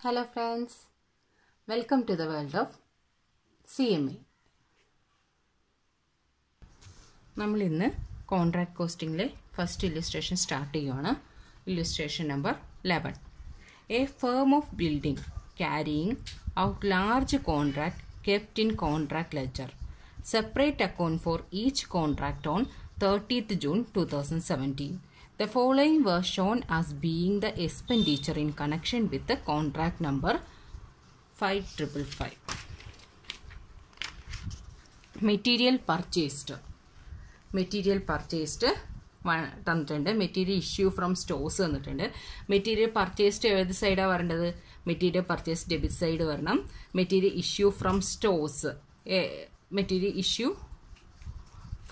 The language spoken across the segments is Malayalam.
Hello friends, welcome to the world of CMA. നമ്മൾ ഇന്ന് കോൺട്രാക്ട് കോസ്റ്റിംഗിലെ ഫസ്റ്റ് ഇല്ലുസ്ട്രേഷൻ സ്റ്റാർട്ട് ചെയ്യുകയാണ്. Illustration number 11. A firm of building carrying out large contract kept in contract ledger. Separate account for each contract on 30th June 2017. The following were shown as being the expenditure in connection with the contract number 5555. Material purchased തന്നിട്ടുണ്ട്. മെറ്റീരിയൽ ഇഷ്യൂ ഫ്രം സ്റ്റോഴ്സ് തന്നിട്ടുണ്ട്. മെറ്റീരിയൽ പർച്ചേസ്ഡ് ഏത് സൈഡാണ് വരേണ്ടത്? മെറ്റീരിയൽ പർച്ചേസ് ഡെബിറ്റ് സൈഡ് വരണം. Material issue from stores, material issue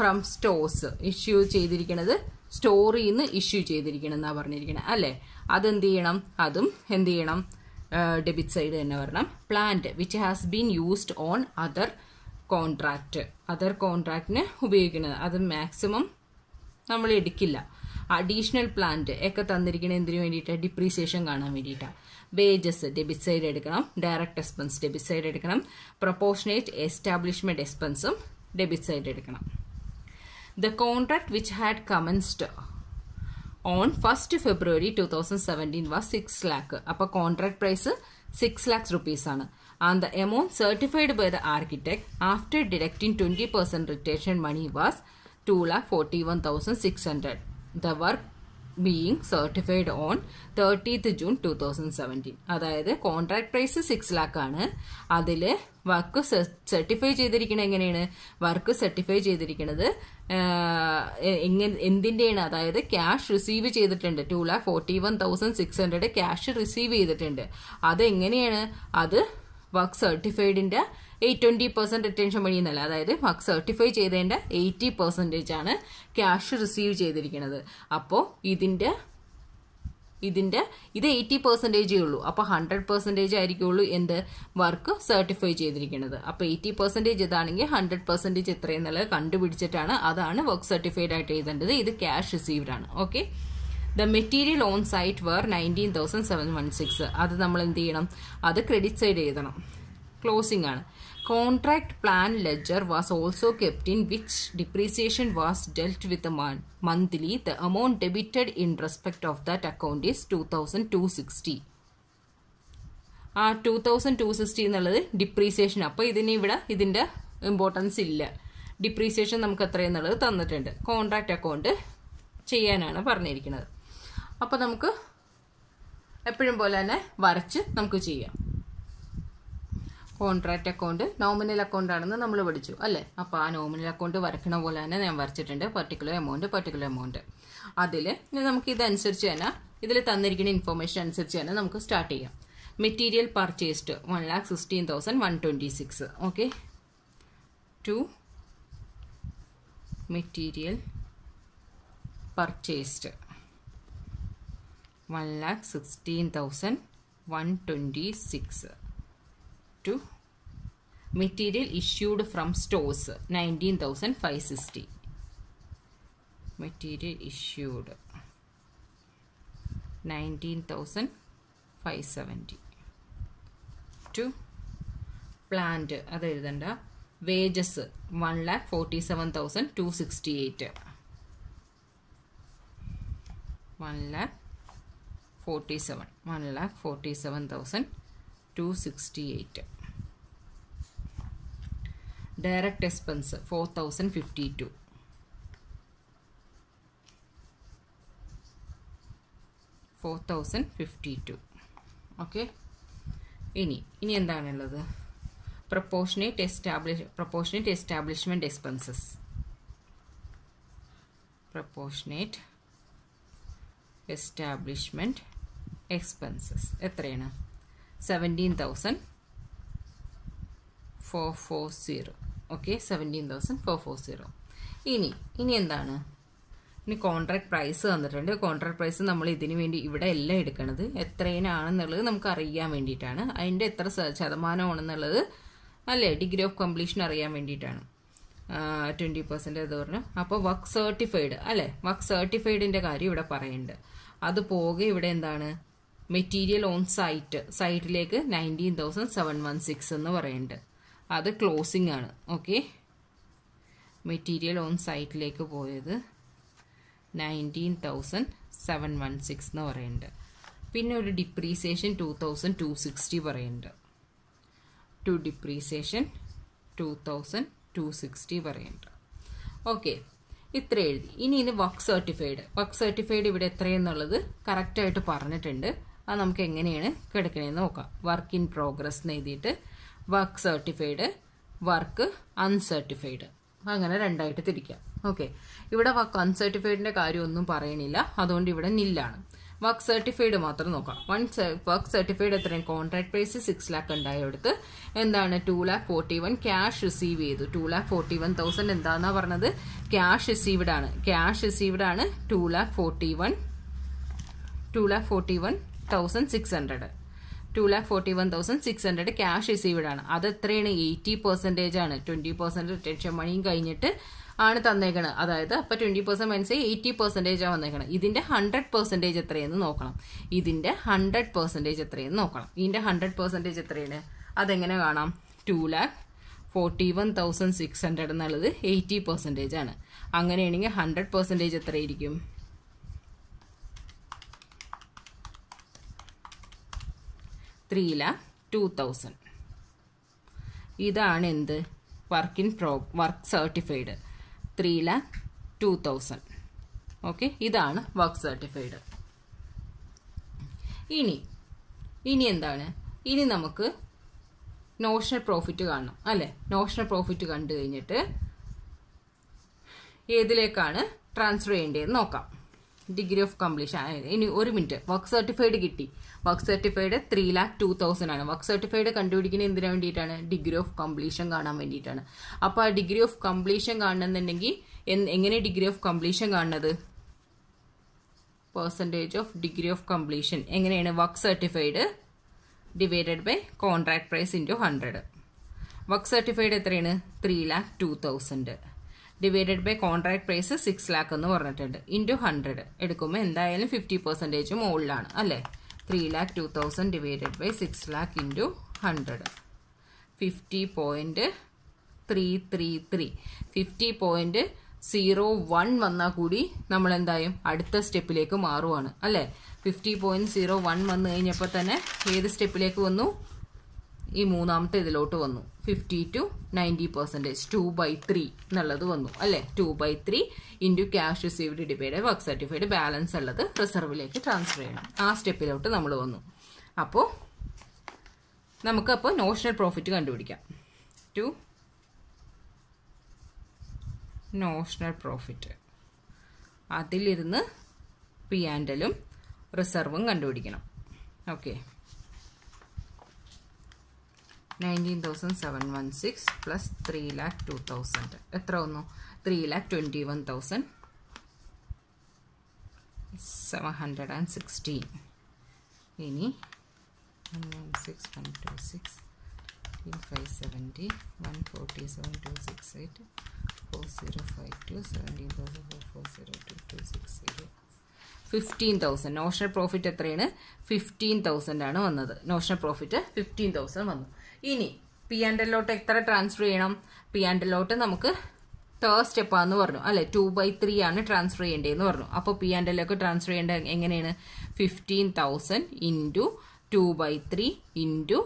from stores issue ചെയ്തിരിക്കുന്നത് സ്റ്റോറിൽ നിന്ന് ഇഷ്യൂ ചെയ്തിരിക്കണമെന്നാണ് പറഞ്ഞിരിക്കുന്നത് അല്ലേ? അതെന്ത് ചെയ്യണം? അതും എന്ത് ചെയ്യണം? ഡെബിറ്റ് സൈഡ് തന്നെ വരണം. Plant which has been used on other കോൺട്രാക്റ്റിന് ഉപയോഗിക്കുന്നത് അത് മാക്സിമം നമ്മൾ എടുക്കില്ല. അഡീഷണൽ പ്ലാന്റ് ഒക്കെ തന്നിരിക്കുന്നത് എന്തിനു വേണ്ടിയിട്ടാണ്? ഡിപ്രീസിയേഷൻ കാണാൻ വേണ്ടിയിട്ടാണ്. വേജസ് ഡെബിറ്റ് സൈഡ് എടുക്കണം. ഡയറക്റ്റ് എക്സ്പെൻസ് ഡെബിറ്റ് സൈഡ് എടുക്കണം. പ്രൊപ്പോർഷനേറ്റ് എസ്റ്റാബ്ലിഷ്മെന്റ് എക്സ്പെൻസും ഡെബിറ്റ് സൈഡ് എടുക്കണം. The contract which had commenced on 1st February 2017 was 6 lakh. അപ്പോൾ കോൺട്രാക്ട് പ്രൈസ് 6 lakhs rupees ആണ്. And the amount certified by the architect after deducting 20% retention money was 2,41,600. The work being certified on 30th June 2017. അതായത് കോൺട്രാക്ട് പ്രൈസ് 6 lakh ആണ്. അതിൽ വർക്ക് സർട്ടിഫൈ ചെയ്തിരിക്കുന്നത് എങ്ങനെയാണ്? വർക്ക് സർട്ടിഫൈ ചെയ്തിരിക്കുന്നത് എന്തിൻ്റെയാണ്? അതായത് ക്യാഷ് റിസീവ് ചെയ്തിട്ടുണ്ട്. 2,41,600 ക്യാഷ് റിസീവ് ചെയ്തിട്ടുണ്ട്. അതെങ്ങനെയാണ്? അത് വർക്ക് സർട്ടിഫൈഡിന്റെ 20% റിട്ടൻഷൻ മണി എന്നല്ല, അതായത് വർക്ക് സർട്ടിഫൈ ചെയ്തതിന്റെ 80% ആണ് ക്യാഷ് റിസീവ് ചെയ്തിരിക്കുന്നത്. അപ്പോൾ ഇത് 80% ഉള്ളൂ. അപ്പോൾ 100% ആയിരിക്കുള്ളൂ എന്ത് വർക്ക് സർട്ടിഫൈ ചെയ്തിരിക്കുന്നത്. അപ്പോൾ 80% ഇതാണെങ്കിൽ 100% എത്രയെന്നുള്ളത് കണ്ടുപിടിച്ചിട്ടാണ് അതാണ് വർക്ക് സർട്ടിഫൈഡ് ആയിട്ട് എഴുതേണ്ടത്. ഇത് ക്യാഷ് റിസീവ്ഡ് ആണ്. Okay. The material on site were 19,716. അത് നമ്മൾ എന്ത് ചെയ്യണം? അത് ക്രെഡിറ്റ് സൈഡ് എഴുതണം. ക്ലോസിംഗ് ആണ്. Contract plan ledger was also kept in which depreciation was dealt with monthly. The amount debited in respect of that account is 2,260. ആ 2,260 എന്നുള്ളത് ഡിപ്രീസിയേഷൻ. അപ്പോൾ ഇതിന്റെ ഇമ്പോർട്ടൻസ് ഇല്ല. ഡിപ്രീസിയേഷൻ നമുക്ക് എത്രയെന്നുള്ളത് തന്നിട്ടുണ്ട്. കോൺട്രാക്ട് അക്കൗണ്ട് ചെയ്യാനാണ് പറഞ്ഞിരിക്കുന്നത്. അപ്പോൾ നമുക്ക് എപ്പോഴും പോലെ തന്നെ വരച്ച് നമുക്ക് ചെയ്യാം. കോൺട്രാക്ട് അക്കൗണ്ട് നോമിനൽ അക്കൗണ്ട് ആണെന്ന് നമ്മൾ പഠിച്ചു അല്ലേ? അപ്പോൾ ആ നോമിനൽ അക്കൗണ്ട് വരയ്ക്കണ പോലെ തന്നെ ഞാൻ വരച്ചിട്ടുണ്ട്. പർട്ടിക്കുലർ എമൗണ്ട് അതിൽ നമുക്ക് ഇതനുസരിച്ച് തന്നെ ഇതിൽ തന്നിരിക്കുന്ന ഇൻഫർമേഷൻ അനുസരിച്ച് തന്നെ നമുക്ക് സ്റ്റാർട്ട് ചെയ്യാം. Material purchased 1,16,126. Okay. To material purchased 1,16,126. to material issued from stores 19,560. Material issued 19,570. to plant അത് എഴുതണ്ട. വേജസ് 1,47,268. 1,47,268. Direct expense 4,052. 4,052. ഓക്കെ. ഇനി എന്താണുള്ളത്? Proportionate establishment expenses. Proportionate establishment expenses എത്രയാണ്? 17,440. ഓക്കെ. 17,440. ഇനി എന്താണ്? ഇനി കോൺട്രാക്ട് പ്രൈസ് തന്നിട്ടുണ്ട്. കോൺട്രാക്ട് പ്രൈസ് നമ്മൾ ഇതിനു വേണ്ടി ഇവിടെ എല്ലാം എടുക്കണത് എത്രയാണെന്നുള്ളത് നമുക്ക് അറിയാൻ വേണ്ടിയിട്ടാണ്. അതിൻ്റെ എത്ര ശതമാനമാണെന്നുള്ളത് അല്ലേ ഡിഗ്രി ഓഫ് കംപ്ലീഷൻ അറിയാൻ വേണ്ടിയിട്ടാണ്. 20% ഇത് പറഞ്ഞു. അപ്പോൾ വർക്ക് സർട്ടിഫൈഡ് അല്ലേ? വർക്ക് സർട്ടിഫൈഡിൻ്റെ കാര്യം ഇവിടെ പറയുന്നുണ്ട്. അത് പോകെ ഇവിടെ എന്താണ്? മെറ്റീരിയൽ ഓൺ സൈറ്റിലേക്ക് 19,716 എന്ന് പറയുന്നുണ്ട്. അത് ക്ലോസിംഗ് ആണ്. ഓക്കെ, മെറ്റീരിയൽ ഓൺ സൈറ്റിലേക്ക് പോയത് 19,716 എന്ന് പറയുന്നുണ്ട്. പിന്നെ ഒരു ഡിപ്രീസിയേഷൻ 2,260 പറയുന്നുണ്ട്. ഡിപ്രീസിയേഷൻ 2,260 പറയുന്നുണ്ട്. ഓക്കെ, ഇത്ര എഴുതി. ഇനി വർക്ക് സർട്ടിഫൈഡ് ഇവിടെ എത്രയെന്നുള്ളത് കറക്റ്റായിട്ട് പറഞ്ഞിട്ടുണ്ട്. അത് നമുക്ക് എങ്ങനെയാണ് കിടക്കണേന്ന് നോക്കാം. വർക്ക് ഇൻ പ്രോഗ്രസ് എന്ന് എഴുതിയിട്ട് വർക്ക് സർട്ടിഫൈഡ്, വർക്ക് അൺസർട്ടിഫൈഡ്, അങ്ങനെ രണ്ടായിട്ട് തിരിക്കാം. ഓക്കെ, ഇവിടെ വർക്ക് അൺസർട്ടിഫൈഡിന്റെ കാര്യം ഒന്നും പറയണില്ല, അതുകൊണ്ട് ഇവിടെ നില്ലാണ്. വർക്ക് സർട്ടിഫൈഡ് മാത്രം നോക്കാം. വർക്ക് സർട്ടിഫൈഡ് എത്രയാണ്? കോൺട്രാക്ട് പ്രൈസ് 6 lakh ഉണ്ടായെടുത്ത് എന്താണ് 2,41,000 ക്യാഷ് റിസീവ് ചെയ്തു. 2,41,000 എന്താന്നാ പറഞ്ഞത്? ക്യാഷ് റിസീവ്ഡ് ആണ്. ക്യാഷ് റിസീവ്ഡ് ആണ് 2,41,600. 2,41,600 ക്യാഷ് റിസീവ്ഡ് ആണ്. അത് എത്രയാണ്? 80% ആണ്. 20% റിട്ടൻഷൻ മണിയും കഴിഞ്ഞിട്ട് ആണ് തന്നേക്കണത്. അതായത് അപ്പൊ 20% മനസ്സിലായി 80% ആണ് വന്നേക്കണം. ഇതിന്റെ 100% എത്രയെന്ന് നോക്കണം. ഇതിന്റെ 100% എത്രയെന്ന് നോക്കണം. ഇതിന്റെ 100% എത്രയാണ്? അതെങ്ങനെ കാണാം? 2,41,600 എന്നുള്ളത് 80% ആണ്. അങ്ങനെയാണെങ്കിൽ 100% എത്രയായിരിക്കും? 3,02,000. ഇതാണ് എന്ത്? Work certified 3,02,000. ഓക്കെ, ഇതാണ് വർക്ക് സർട്ടിഫൈഡ്. ഇനി എന്താണ്? ഇനി നമുക്ക് നോഷണൽ പ്രോഫിറ്റ് കാണണം അല്ലെ? നോഷണൽ പ്രോഫിറ്റ് കണ്ടു കഴിഞ്ഞിട്ട് ഏതിലേക്കാണ് ട്രാൻസ്ഫർ ചെയ്യേണ്ടതെന്ന് നോക്കാം. Degree of completion. ഇനി ഒരു മിനിറ്റ്, വർക്ക് സർട്ടിഫൈഡ് കിട്ടി. വർക്ക് സർട്ടിഫൈഡ് 3,02,000 ആണ്. വർക്ക് സർട്ടിഫൈഡ് കണ്ടുപിടിക്കുന്നത് എന്തിനു വേണ്ടിയിട്ടാണ്? ഡിഗ്രി ഓഫ് കംപ്ലീഷൻ കാണാൻ വേണ്ടിയിട്ടാണ്. അപ്പൊ ആ ഡിഗ്രി ഓഫ് കംപ്ലീഷൻ കാണണമെന്നുണ്ടെങ്കിൽ എങ്ങനെ ഡിഗ്രി ഓഫ് കംപ്ലീഷൻ കാണുന്നത്? Percentage of degree of completion എങ്ങനെയാണ്? Work certified divided by contract price into 100. Work certified എത്രയാണ്? 3,02,000 divided by contract price 6 lakh എന്ന് പറഞ്ഞിട്ടുണ്ട്. ഇൻറ്റു 100 എടുക്കുമ്പോൾ എന്തായാലും 50% മുകളിലാണ് അല്ലേ? 3,02,000 ഡിവൈഡഡ് ബൈ 6 lakh ഇൻറ്റു 100. 50.333. 50.01 വന്നാൽ കൂടി നമ്മൾ എന്തായും അടുത്ത സ്റ്റെപ്പിലേക്ക് മാറുവാണ് അല്ലേ? 50.01 വന്നു കഴിഞ്ഞപ്പോൾ തന്നെ ഏത് സ്റ്റെപ്പിലേക്ക് വന്നു? ഈ മൂന്നാമത്തെ ഇതിലോട്ട് വന്നു. 50 to 90%, 2/3 എന്നുള്ളത് വന്നു അല്ലെ? 2/3 into cash received divide work certified, balance ഉള്ളത് റിസർവിലേക്ക് ട്രാൻസ്ഫർ ചെയ്യണം. ആ സ്റ്റെപ്പിലോട്ട് നമ്മൾ വന്നു. അപ്പോൾ നമുക്കപ്പോൾ നോഷണൽ പ്രോഫിറ്റ് കണ്ടുപിടിക്കാം. നോഷണൽ പ്രോഫിറ്റ്, അതിലിരുന്ന് P&L-ഉം റിസർവും കണ്ടുപിടിക്കണം. ഓക്കെ, 19,716 പ്ലസ് 3,02,000 എത്ര വന്നു? 3,21,716. ഇനി 116,126 570 147,268 4052 17,440,2260 15,000. നോഷണൽ പ്രോഫിറ്റ് എത്രയാണ്? 15,000 ആണ് വന്നത്. നോഷണൽ പ്രോഫിറ്റ് 15,000 വന്നു. ഇനി P&L-ലോട്ട് എത്ര ട്രാൻസ്ഫർ ചെയ്യണം? P&L-ലോട്ട് നമുക്ക് തേർഡ് സ്റ്റെപ്പാന്ന് പറഞ്ഞു അല്ലെ? 2/3 ആണ് ട്രാൻസ്ഫർ ചെയ്യേണ്ടതെന്ന് പറഞ്ഞു. അപ്പോൾ P&L-ലൊക്കെ ട്രാൻസ്ഫർ ചെയ്യേണ്ട എങ്ങനെയാണ്? 15,000 ഇൻറ്റു 2/3 ഇൻറ്റു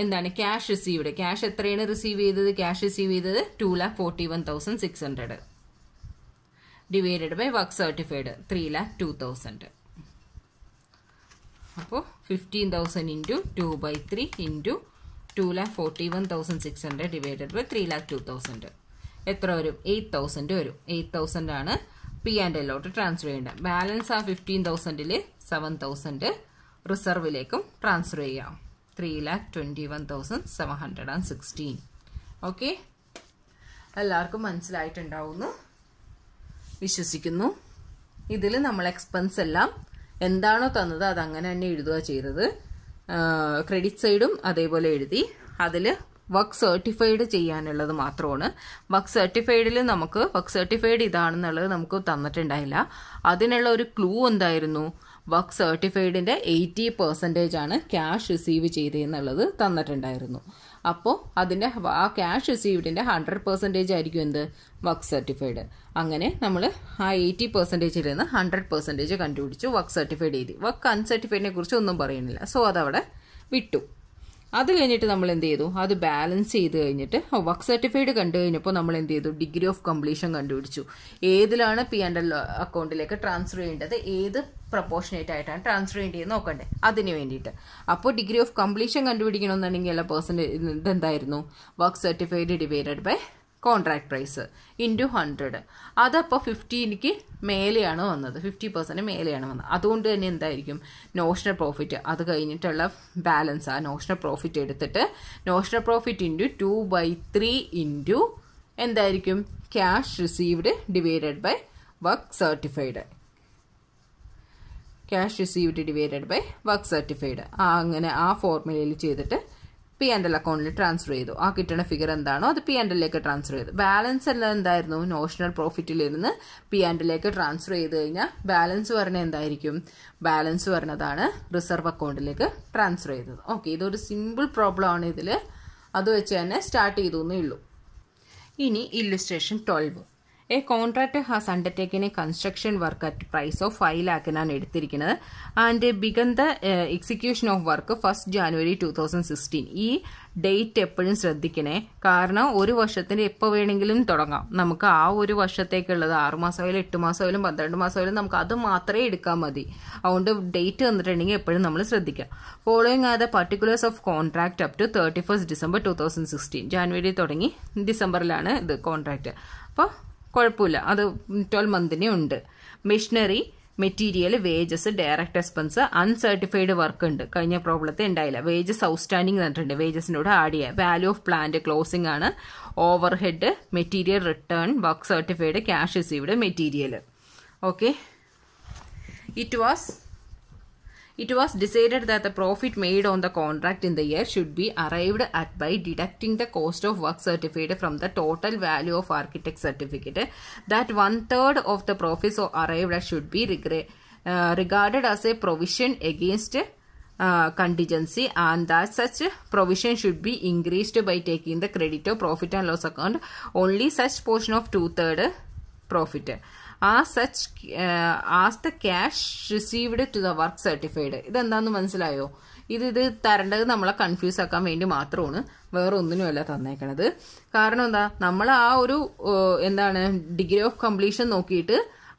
എന്താണ്? Cash received. ക്യാഷ് എത്രയാണ് റിസീവ് ചെയ്തത്? ക്യാഷ് റിസീവ് ചെയ്തത് 2,41,600 ഡിവൈഡഡ് ബൈ വർക്ക് സർട്ടിഫൈഡ് 3,02,000. അപ്പോൾ 15,000 ഇൻറ്റു 2/3 ഇൻറ്റു 2,41,600 ഡിവൈഡഡ് ബൈ 3,02,000 എത്ര വരും? 8,000 വരും. 8,000 ആണ് P&L-ലോട്ട് ട്രാൻസ്ഫർ ചെയ്യേണ്ടത്. ബാലൻസ് ആ 15,000-ൽ 7,000 റിസർവിലേക്കും ട്രാൻസ്ഫർ ചെയ്യാം. 3,21,716. ഓക്കെ, എല്ലാവർക്കും മനസ്സിലായിട്ടുണ്ടാവുന്നു വിശ്വസിക്കുന്നു. ഇതിൽ നമ്മൾ എക്സ്പെൻസ് എല്ലാം എന്താണോ തന്നത് അത് അങ്ങനെ തന്നെ എഴുതുക ചെയ്തത്. ക്രെഡിറ്റ് സൈഡും അതേപോലെ എഴുതി. അതിൽ വർക്ക് സർട്ടിഫൈഡ് ചെയ്യാനുള്ളത് മാത്രമാണ്. വർക്ക് സർട്ടിഫൈഡിൽ നമുക്ക് വർക്ക് സർട്ടിഫൈഡ് ഇതാണെന്നുള്ളത് നമുക്ക് തന്നിട്ടുണ്ടായില്ല. അതിനുള്ള ഒരു ക്ലൂ എന്തായിരുന്നു? വർക്ക് സർട്ടിഫൈഡിൻ്റെ 80% ആണ് ക്യാഷ് റിസീവ് ചെയ്തതെന്നുള്ളത് തന്നിട്ടുണ്ടായിരുന്നു. അപ്പോൾ അതിൻ്റെ ആ ക്യാഷ് റിസീവ്ഡിൻ്റെ 100% ആയിരിക്കും എന്ത് വർക്ക് സർട്ടിഫൈഡ്. അങ്ങനെ നമ്മൾ ആ 80%ൽ നിന്ന് 100% കണ്ടുപിടിച്ചു, വർക്ക് സർട്ടിഫൈഡ് എഴുതി. വർക്ക് അൺസർട്ടിഫൈഡിനെ കുറിച്ച് ഒന്നും പറയുന്നില്ല, സോ അതവിടെ വിട്ടു. അത് കഴിഞ്ഞിട്ട് നമ്മൾ എന്ത് ചെയ്തു, അത് ബാലൻസ് ചെയ്ത് കഴിഞ്ഞിട്ട് വർക്ക് സർട്ടിഫൈഡ് കണ്ടു കഴിഞ്ഞപ്പോൾ നമ്മൾ എന്ത് ചെയ്തു, ഡിഗ്രി ഓഫ് കംപ്ലീഷൻ കണ്ടുപിടിച്ചു. ഏതിലാണ് P&L അക്കൗണ്ടിലേക്ക് ട്രാൻസ്ഫർ ചെയ്യേണ്ടത്, ഏത് പ്രപ്പോർഷനേറ്റ് ആയിട്ടാണ് ട്രാൻസ്ഫർ ചെയ്യേണ്ടത് നോക്കണ്ടേ, അതിന് വേണ്ടിയിട്ട്. അപ്പോൾ ഡിഗ്രി ഓഫ് കംപ്ലീഷൻ കണ്ടുപിടിക്കണമെന്നുണ്ടെങ്കിൽ എല്ലാ ഇതെന്തായിരുന്നു, work certified divided by contract price into 100. അതപ്പോൾ 50ക്ക് മേലെയാണ് വന്നത്, 50% മേലെയാണ് വന്നത്. അതുകൊണ്ട് തന്നെ എന്തായിരിക്കും നോഷണൽ പ്രോഫിറ്റ്, അത് കഴിഞ്ഞിട്ടുള്ള ബാലൻസ്, ആ നോഷണൽ പ്രോഫിറ്റ് എടുത്തിട്ട് നോഷണൽ പ്രോഫിറ്റ് ഇൻറ്റു 2/3 ഇൻറ്റു എന്തായിരിക്കും cash received divided by work certified. Cash received divided by work certified. അങ്ങനെ ആ ഫോർമുലയിൽ ചെയ്തിട്ട് P&L അക്കൗണ്ടിൽ ട്രാൻസ്ഫർ ചെയ്തു. ആ കിട്ടുന്ന ഫിഗർ എന്താണോ അത് P&Lലേക്ക് ട്രാൻസ്ഫർ ചെയ്തു. ബാലൻസ് എല്ലാം എന്തായിരുന്നു, നോഷണൽ പ്രോഫിറ്റിലിരുന്ന് P&Lലേക്ക് ട്രാൻസ്ഫർ ചെയ്ത് കഴിഞ്ഞാൽ ബാലൻസ് പറഞ്ഞത് എന്തായിരിക്കും, ബാലൻസ് പറഞ്ഞതാണ് റിസർവ് അക്കൗണ്ടിലേക്ക് ട്രാൻസ്ഫർ ചെയ്തത്. ഓക്കെ, ഇതൊരു സിമ്പിൾ പ്രോബ്ലം ആണ്. ഇതിൽ അത് വെച്ച് തന്നെ സ്റ്റാർട്ട് ചെയ്തു എന്നേ ഉള്ളൂ. ഇനി illustration 12. A contractor has undertaken a construction work at price of 5 lakhനാണ് എടുത്തിരിക്കുന്നത്. And began the execution of work 1st January 2016. ഈ ഡേറ്റ് എപ്പോഴും ശ്രദ്ധിക്കണേ, കാരണം ഒരു വർഷത്തിന് എപ്പോൾ വേണമെങ്കിലും തുടങ്ങാം. നമുക്ക് ആ ഒരു വർഷത്തേക്കുള്ളത് 6 മാസമായാലും 8 മാസമായാലും 12 മാസമായാലും നമുക്ക് അത് മാത്രമേ എടുക്കാൻ മതി. അതുകൊണ്ട് ഡേറ്റ് തന്നിട്ടുണ്ടെങ്കിൽ എപ്പോഴും നമ്മൾ ശ്രദ്ധിക്കാം. Following are the particulars of contract up to 31st December 2016. January തുടങ്ങി ഡിസംബറിലാണ് ഇത് കോൺട്രാക്ട്. അപ്പോൾ കുഴപ്പമില്ല, അത് 12 മന്തിനെ ഉണ്ട്. Machinery, material, wages, direct expense, uncertified work ഉണ്ട്. കഴിഞ്ഞ പ്രോബ്ലത്തെ ഉണ്ടായില്ല. വേജസ് ഔട്ട്സ്റ്റാൻഡിംഗ് തന്നിട്ടുണ്ട്, വേജസിനോട് ആഡ് ചെയ്യുക. വാല്യൂ ഓഫ് പ്ലാന്റ് ക്ലോസിംഗ് ആണ്. Over head, material return, work certified, cash received, material. Okay, It was decided that the profit made on the contract in the year should be arrived at by deducting the cost of work certificate from the total value of architect certificate. That 1/3 of the profits arrived at should be regarded as a provision against contingency, and that such provision should be increased by taking the credit of profit and loss account only such portion of 2/3 profit. As the cash received to the work certified. ഇതെന്താന്ന് മനസ്സിലായോ? ഇത് തരേണ്ടത് നമ്മളെ കൺഫ്യൂസ് ആക്കാൻ വേണ്ടി മാത്രമാണ്, വേറെ ഒന്നിനുമല്ല തന്നേക്കണത്. കാരണം എന്താ, നമ്മൾ ആ ഒരു എന്താണ് ഡിഗ്രി ഓഫ് കംപ്ലീഷൻ നോക്കിയിട്ട്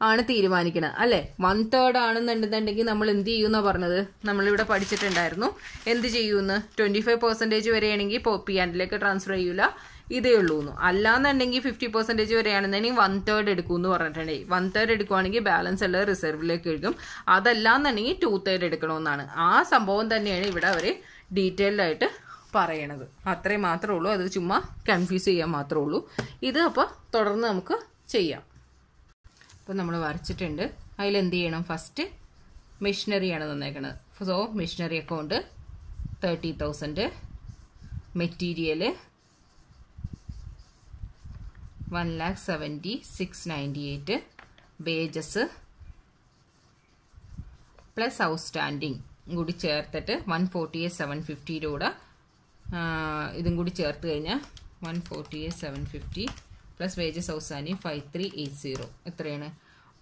ആണ് തീരുമാനിക്കുന്നത് അല്ലേ. 1/3 ആണെന്നുണ്ടെന്നുണ്ടെങ്കിൽ നമ്മൾ എന്ത് ചെയ്യുമെന്നാ പറഞ്ഞത്, നമ്മളിവിടെ പഠിച്ചിട്ടുണ്ടായിരുന്നു. എന്ത് ചെയ്യുമെന്ന്, 25% വരെയാണെങ്കിൽ P&Lലേക്ക് ട്രാൻസ്ഫർ ചെയ്യൂല, ഇതേ ഉള്ളൂ. അല്ലാന്നുണ്ടെങ്കിൽ 50% വരെയാണെന്നുണ്ടെങ്കിൽ 1/3 എടുക്കുമെന്ന് പറഞ്ഞിട്ടുണ്ടെങ്കിൽ 1/3 എടുക്കുവാണെങ്കിൽ ബാലൻസ് എല്ലാം റിസർവിലേക്ക് എടുക്കും. അതല്ലാന്നുണ്ടെങ്കിൽ 2/3 എടുക്കണമെന്നാണ്. ആ സംഭവം തന്നെയാണ് ഇവിടെ അവർ ഡീറ്റെയിൽഡ് ആയിട്ട് പറയണത്. അത്രയും മാത്രമേ ഉള്ളൂ, അത് ചുമ്മാ കൺഫ്യൂസ് ചെയ്യാൻ മാത്രമേ ഉള്ളൂ. ഇത് അപ്പോൾ തുടർന്ന് നമുക്ക് ചെയ്യാം. അപ്പോൾ നമ്മൾ വരച്ചിട്ടുണ്ട്. അതിലെന്ത് ചെയ്യണം, ഫസ്റ്റ് മെഷീനറിയാണ് തന്നേക്കണത്. So machinery account 30,000, material 1,70,698, wages plus outstanding കൂടി ചേർത്തിട്ട് 148,750 കൂടെ ഇതും കൂടി ചേർത്ത് കഴിഞ്ഞാൽ 148,750 പ്ലസ് വേജസ് ഔട്ട്സ്റ്റാൻഡിങ് 5380. എത്രയാണ്,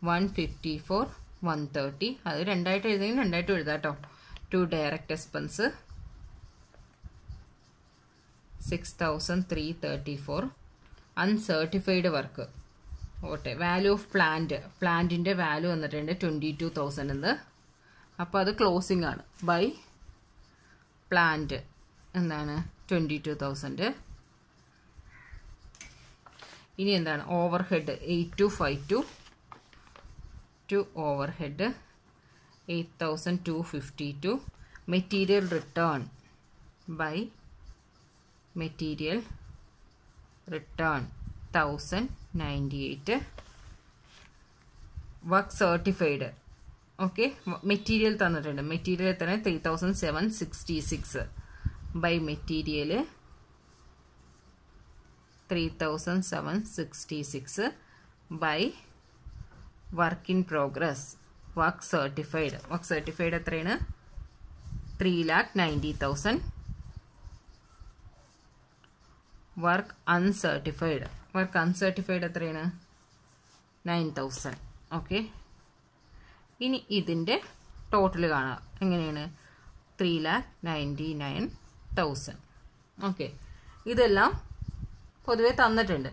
154,130. അത് രണ്ടായിട്ട് എഴുതെങ്കിൽ രണ്ടായിട്ട് എഴുതാം കേട്ടോ. 2 ഡയറക്റ്റ് എക്സ്പെൻസ് 6,334. അൺസർട്ടിഫൈഡ് വർക്ക് ഓട്ടെ. വാല്യൂ ഓഫ് പ്ലാന്റിൻ്റെ വാല്യൂ വന്നിട്ടുണ്ട് 22,000 എന്ന്. അപ്പോൾ അത് ക്ലോസിംഗ് ആണ്. ബൈ പ്ലാന്റ് എന്താണ് 22,000. ഇനി എന്താണ്, overhead 8,252 to overhead 8,252. Material return by material return 1,098. Work certified okay. Material തന്നിട്ടുണ്ട്, മെറ്റീരിയൽ എത്ര 3,766 by material 3,766 by work in progress work certified. Work certified എത്രയാണ്? 3,90,000. Work uncertified. വർക്ക് അൺസർട്ടിഫൈഡ് എത്രയാണ്? 9,000. ഓക്കെ, ഇനി ഇതിൻ്റെ ടോട്ടൽ കാണാം. എങ്ങനെയാണ്? 3,99,000. ഓക്കെ, ഇതെല്ലാം പൊതുവെ തന്നിട്ടുണ്ട്.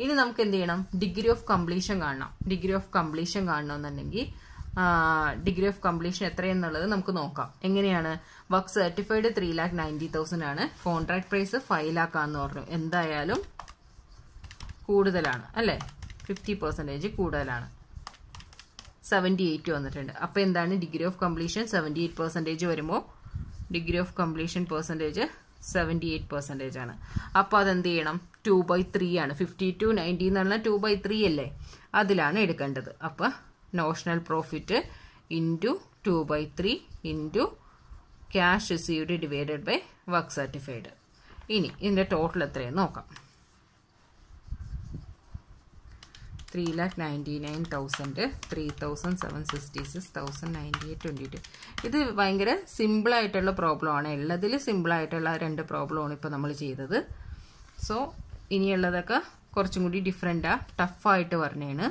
ഇനി നമുക്ക് എന്ത് ചെയ്യണം? ഡിഗ്രി ഓഫ് കംപ്ലീഷൻ കാണണം. ഡിഗ്രി ഓഫ് കംപ്ലീഷൻ കാണണമെന്നുണ്ടെങ്കിൽ ഡിഗ്രി ഓഫ് കംപ്ലീഷൻ എത്രയെന്നുള്ളത് നമുക്ക് നോക്കാം. എങ്ങനെയാണ്? വർക്ക് സർട്ടിഫൈഡ് 3,90,000 ആണ്. കോൺട്രാക്ട് പ്രൈസ് 5 lakh ആണെന്ന് പറഞ്ഞു. എന്തായാലും കൂടുതലാണ് അല്ലേ? 50% കൂടുതലാണ്. 78 വന്നിട്ടുണ്ട്. അപ്പോൾ എന്താണ് ഡിഗ്രി ഓഫ് കംപ്ലീഷൻ? 78% വരുമ്പോൾ ഡിഗ്രി ഓഫ് കംപ്ലീഷൻ പെർസെൻറ്റേജ് 78% ആണ്. അപ്പോൾ അതെന്ത് ചെയ്യണം? 2/3 ആണ്. 50 to 90 എന്ന് പറഞ്ഞാൽ 2/3 അല്ലേ? അതിലാണ് എടുക്കേണ്ടത്. അപ്പോൾ notional profit into 2/3 into cash received divided by work certified. ഇനി ഇതിൻ്റെ ടോട്ടൽ എത്രയെന്ന് നോക്കാം. 3,99,000, 3,766, 1,098, 22. ഇത് ഭയങ്കര സിമ്പിളായിട്ടുള്ള പ്രോബ്ലമാണ്. ഉള്ളതിൽ സിമ്പിളായിട്ടുള്ള 2 പ്രോബ്ലമാണ് ഇപ്പോൾ നമ്മൾ ചെയ്തത്. സോ ഇനിയുള്ളതൊക്കെ കുറച്ചും കൂടി ഡിഫറെൻറ്റാണ്, ടഫായിട്ട് പറഞ്ഞാണ്.